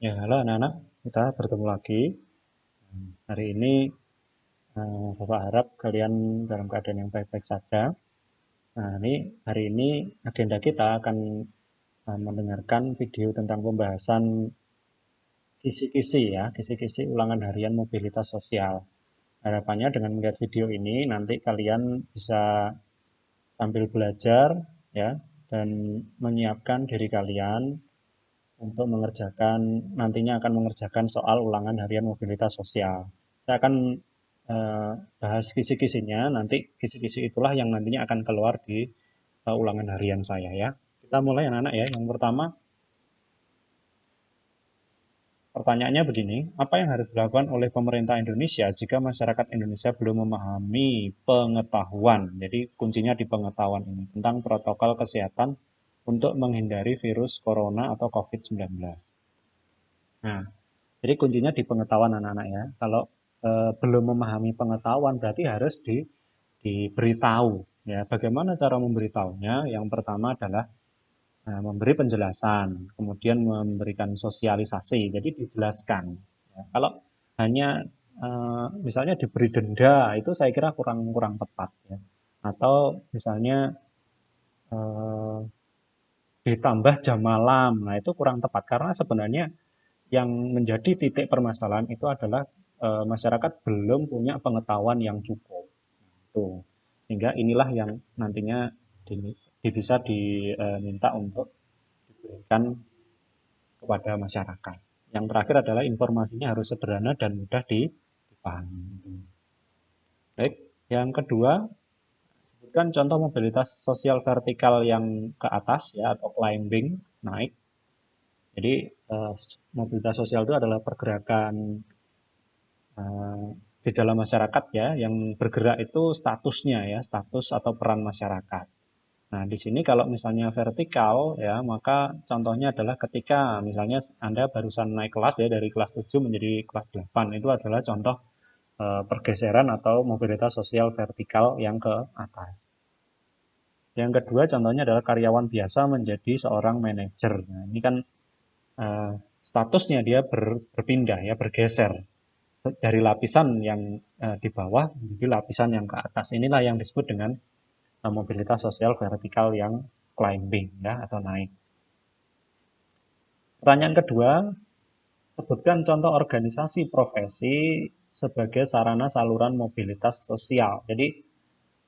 Ya, halo anak-anak, kita bertemu lagi. Hari ini Bapak harap kalian dalam keadaan yang baik-baik saja. Nah, hari ini agenda kita akan mendengarkan video tentang pembahasan kisi-kisi ya, kisi-kisi ulangan harian mobilitas sosial. Harapannya dengan melihat video ini nanti kalian bisa sambil belajar ya dan menyiapkan diri kalian untuk nantinya akan mengerjakan soal ulangan harian mobilitas sosial. Saya akan bahas kisi-kisinya, nanti kisi-kisi itulah yang nantinya akan keluar di ulangan harian saya ya. Kita mulai anak-anak ya. Yang pertama, pertanyaannya begini, apa yang harus dilakukan oleh pemerintah Indonesia jika masyarakat Indonesia belum memahami pengetahuan? Jadi kuncinya di pengetahuan ini tentang protokol kesehatan untuk menghindari virus corona atau COVID-19. Nah, jadi kuncinya di pengetahuan anak-anak ya. Kalau belum memahami pengetahuan berarti harus diberitahu. Ya, bagaimana cara memberitahunya? Yang pertama adalah memberi penjelasan, kemudian memberikan sosialisasi. Jadi dijelaskan. Ya, kalau hanya misalnya diberi denda itu saya kira kurang kurang tepat ya. Atau misalnya eh, ditambah jam malam, nah itu kurang tepat karena sebenarnya yang menjadi titik permasalahan itu adalah masyarakat belum punya pengetahuan yang cukup. Tuh. Sehingga inilah yang nantinya bisa diminta untuk diberikan kepada masyarakat. Yang terakhir adalah informasinya harus sederhana dan mudah dipahami. Baik, yang kedua, sebutkan contoh mobilitas sosial vertikal yang ke atas ya atau climbing, naik. Jadi mobilitas sosial itu adalah pergerakan di dalam masyarakat ya, yang bergerak itu statusnya ya, status atau peran masyarakat. Nah, di sini kalau misalnya vertikal ya, maka contohnya adalah ketika misalnya Anda barusan naik kelas ya dari kelas 7 menjadi kelas 8, itu adalah contoh pergeseran atau mobilitas sosial vertikal yang ke atas. Yang kedua contohnya adalah karyawan biasa menjadi seorang manajer. Nah, ini kan statusnya dia berpindah ya, bergeser dari lapisan yang di bawah menuju lapisan yang ke atas. Inilah yang disebut dengan mobilitas sosial vertikal yang climbing ya atau naik. Pertanyaan kedua, sebutkan contoh organisasi profesi sebagai sarana saluran mobilitas sosial. Jadi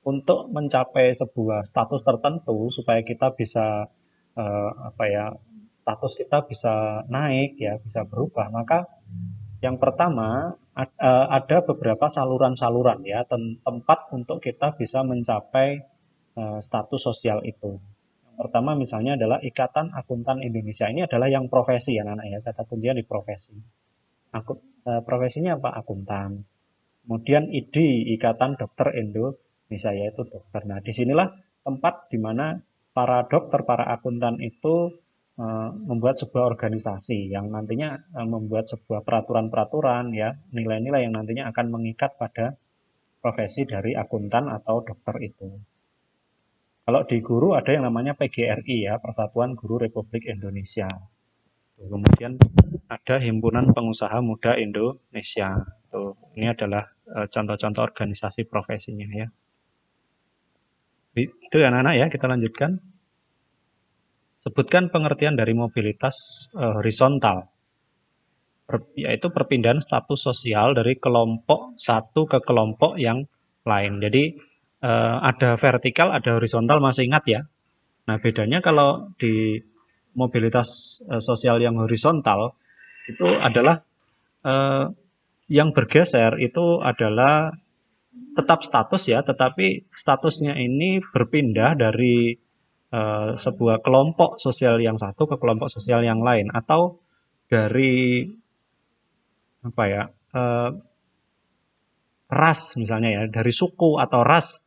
untuk mencapai sebuah status tertentu supaya kita bisa apa ya status kita bisa naik ya bisa berubah maka yang pertama ada beberapa saluran-saluran ya tempat untuk kita bisa mencapai status sosial itu. Yang pertama misalnya adalah Ikatan Akuntan Indonesia. Ini adalah yang profesi ya anak ya, kata kuncinya di profesi. Profesinya apa? Akuntan. Kemudian ID Ikatan Dokter Indonesia yaitu dokter. Nah, disinilah tempat di mana para dokter, para akuntan itu membuat sebuah organisasi yang nantinya membuat sebuah peraturan-peraturan ya, nilai-nilai yang nantinya akan mengikat pada profesi dari akuntan atau dokter itu. Kalau di guru ada yang namanya PGRI ya, Persatuan Guru Republik Indonesia. Kemudian ada Himpunan Pengusaha Muda Indonesia. Tuh, ini adalah contoh-contoh organisasi profesinya ya. Itu ya anak-anak ya, kita lanjutkan. Sebutkan pengertian dari mobilitas horizontal, yaitu perpindahan status sosial dari kelompok satu ke kelompok yang lain. Jadi ada vertikal, ada horizontal, masih ingat ya. Nah, bedanya kalau di mobilitas sosial yang horizontal itu adalah yang bergeser itu adalah tetap status ya, tetapi statusnya ini berpindah dari sebuah kelompok sosial yang satu ke kelompok sosial yang lain atau dari apa ya ras misalnya ya, dari suku atau ras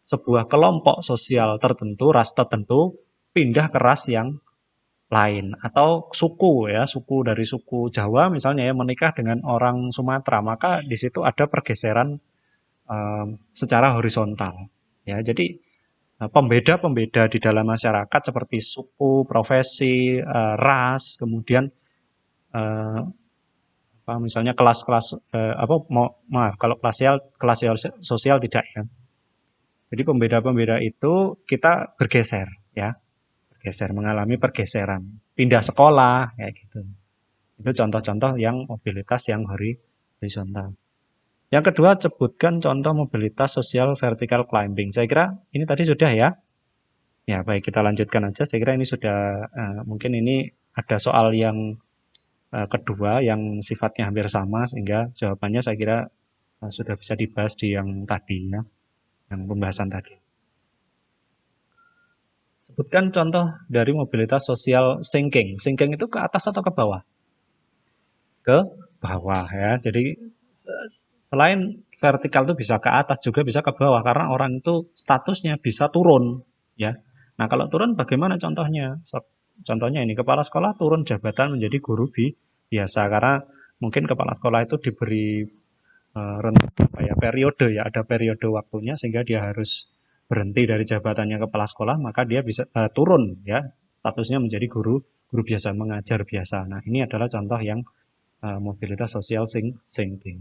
sebuah kelompok sosial tertentu, ras tertentu pindah ke ras yang lain atau suku ya, suku dari suku Jawa misalnya ya menikah dengan orang Sumatera, maka di situ ada pergeseran secara horizontal ya. Jadi pembeda-pembeda di dalam masyarakat seperti suku, profesi, ras, kemudian eh, apa misalnya kelas-kelas apa maaf kalau kelas sosial tidak ya. Jadi pembeda-pembeda itu kita bergeser ya, bergeser mengalami pergeseran, pindah sekolah kayak gitu. Itu contoh-contoh yang mobilitas yang horizontal. Yang kedua, sebutkan contoh mobilitas sosial vertical climbing. Saya kira ini tadi sudah ya. Ya, baik kita lanjutkan aja. Saya kira ini sudah mungkin ini ada soal yang kedua yang sifatnya hampir sama sehingga jawabannya saya kira sudah bisa dibahas di yang tadi ya, yang pembahasan tadi. Sebutkan contoh dari mobilitas sosial sinking. Sinking itu ke atas atau ke bawah? Ke bawah ya. Jadi selain vertikal itu bisa ke atas juga bisa ke bawah karena orang itu statusnya bisa turun ya. Nah, kalau turun bagaimana contohnya? Contohnya ini kepala sekolah turun jabatan menjadi guru biasa karena mungkin kepala sekolah itu diberi apa ya periode ya, ada periode waktunya sehingga dia harus berhenti dari jabatannya kepala sekolah, maka dia bisa turun ya, statusnya menjadi guru biasa, mengajar biasa. Nah, ini adalah contoh yang mobilitas sosial sinking.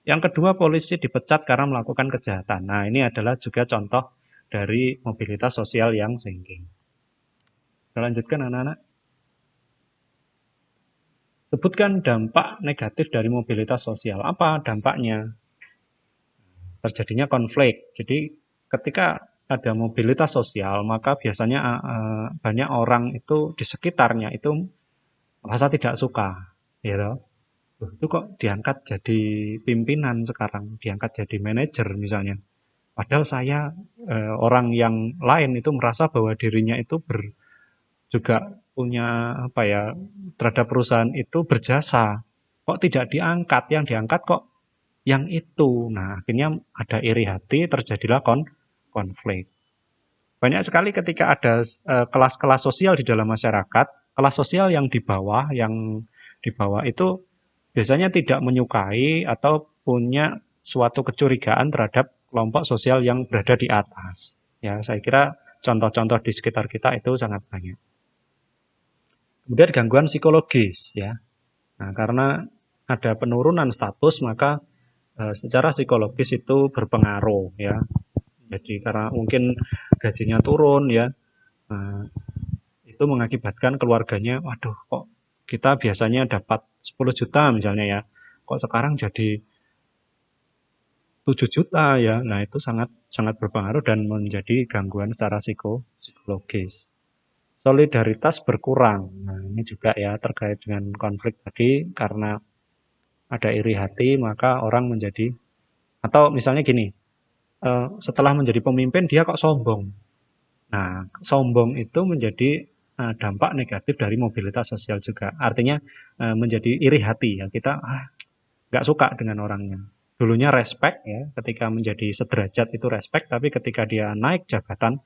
Yang kedua, polisi dipecat karena melakukan kejahatan. Nah, ini adalah juga contoh dari mobilitas sosial yang sinking. Kita lanjutkan anak-anak. Sebutkan dampak negatif dari mobilitas sosial. Apa dampaknya? Terjadinya konflik. Jadi ketika ada mobilitas sosial, maka biasanya banyak orang itu di sekitarnya itu merasa tidak suka, ya toh. Itu kok diangkat jadi pimpinan sekarang, diangkat jadi manajer misalnya. Padahal saya orang yang lain itu merasa bahwa dirinya itu juga punya apa ya terhadap perusahaan itu berjasa. Kok tidak diangkat? Yang diangkat kok yang itu. Nah, akhirnya ada iri hati, terjadilah konflik. Banyak sekali ketika ada kelas-kelas sosial di dalam masyarakat, kelas sosial yang di bawah itu biasanya tidak menyukai atau punya suatu kecurigaan terhadap kelompok sosial yang berada di atas. Ya, saya kira contoh-contoh di sekitar kita itu sangat banyak. Kemudian gangguan psikologis ya. Nah, karena ada penurunan status maka secara psikologis itu berpengaruh ya. Jadi karena mungkin gajinya turun ya, nah, itu mengakibatkan keluarganya, waduh kok kita biasanya dapat 10 juta misalnya ya, kok sekarang jadi 7 juta ya. Nah, itu sangat sangat berpengaruh dan menjadi gangguan secara psikologis. Solidaritas berkurang. Nah, ini juga ya terkait dengan konflik tadi karena ada iri hati maka orang menjadi atau misalnya gini, setelah menjadi pemimpin dia kok sombong. Nah, sombong itu menjadi dampak negatif dari mobilitas sosial juga. Artinya menjadi iri hati ya. Kita nggak suka dengan orangnya. Dulunya respect ya, ketika menjadi sederajat itu respect, tapi ketika dia naik jabatan,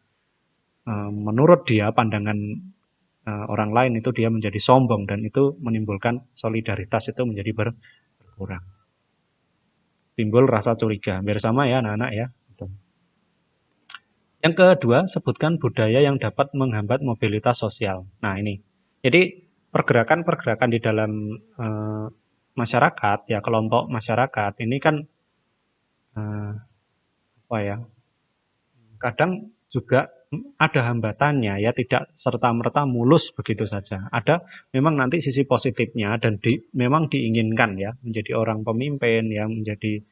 menurut dia pandangan orang lain itu dia menjadi sombong dan itu menimbulkan solidaritas itu menjadi berkurang. Timbul rasa curiga. Hampir sama ya anak-anak ya. Yang kedua, sebutkan budaya yang dapat menghambat mobilitas sosial. Nah, ini. Jadi, pergerakan-pergerakan di dalam masyarakat, ya kelompok masyarakat, ini kan apa ya, kadang juga ada hambatannya ya, tidak serta-merta mulus begitu saja. Ada memang nanti sisi positifnya dan memang diinginkan ya, menjadi orang pemimpin, ya menjadi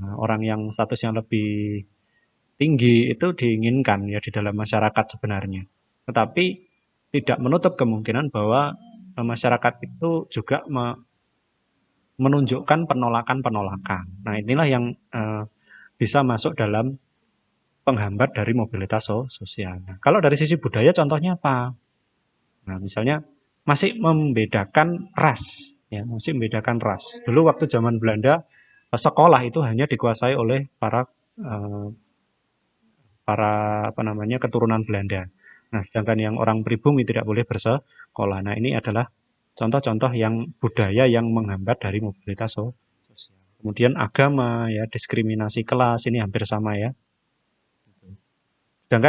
orang yang statusnya lebih tinggi itu diinginkan ya di dalam masyarakat sebenarnya. Tetapi tidak menutup kemungkinan bahwa masyarakat itu juga menunjukkan penolakan-penolakan. Nah, inilah yang bisa masuk dalam penghambat dari mobilitas sosial. Nah, kalau dari sisi budaya contohnya apa? Nah, misalnya masih membedakan ras, ya, masih membedakan ras. Dulu waktu zaman Belanda sekolah itu hanya dikuasai oleh para apa namanya keturunan Belanda. Nah, sedangkan yang orang pribumi tidak boleh bersekolah. Nah, ini adalah contoh-contoh yang budaya yang menghambat dari mobilitas sosial. Kemudian agama, ya diskriminasi kelas ini hampir sama ya.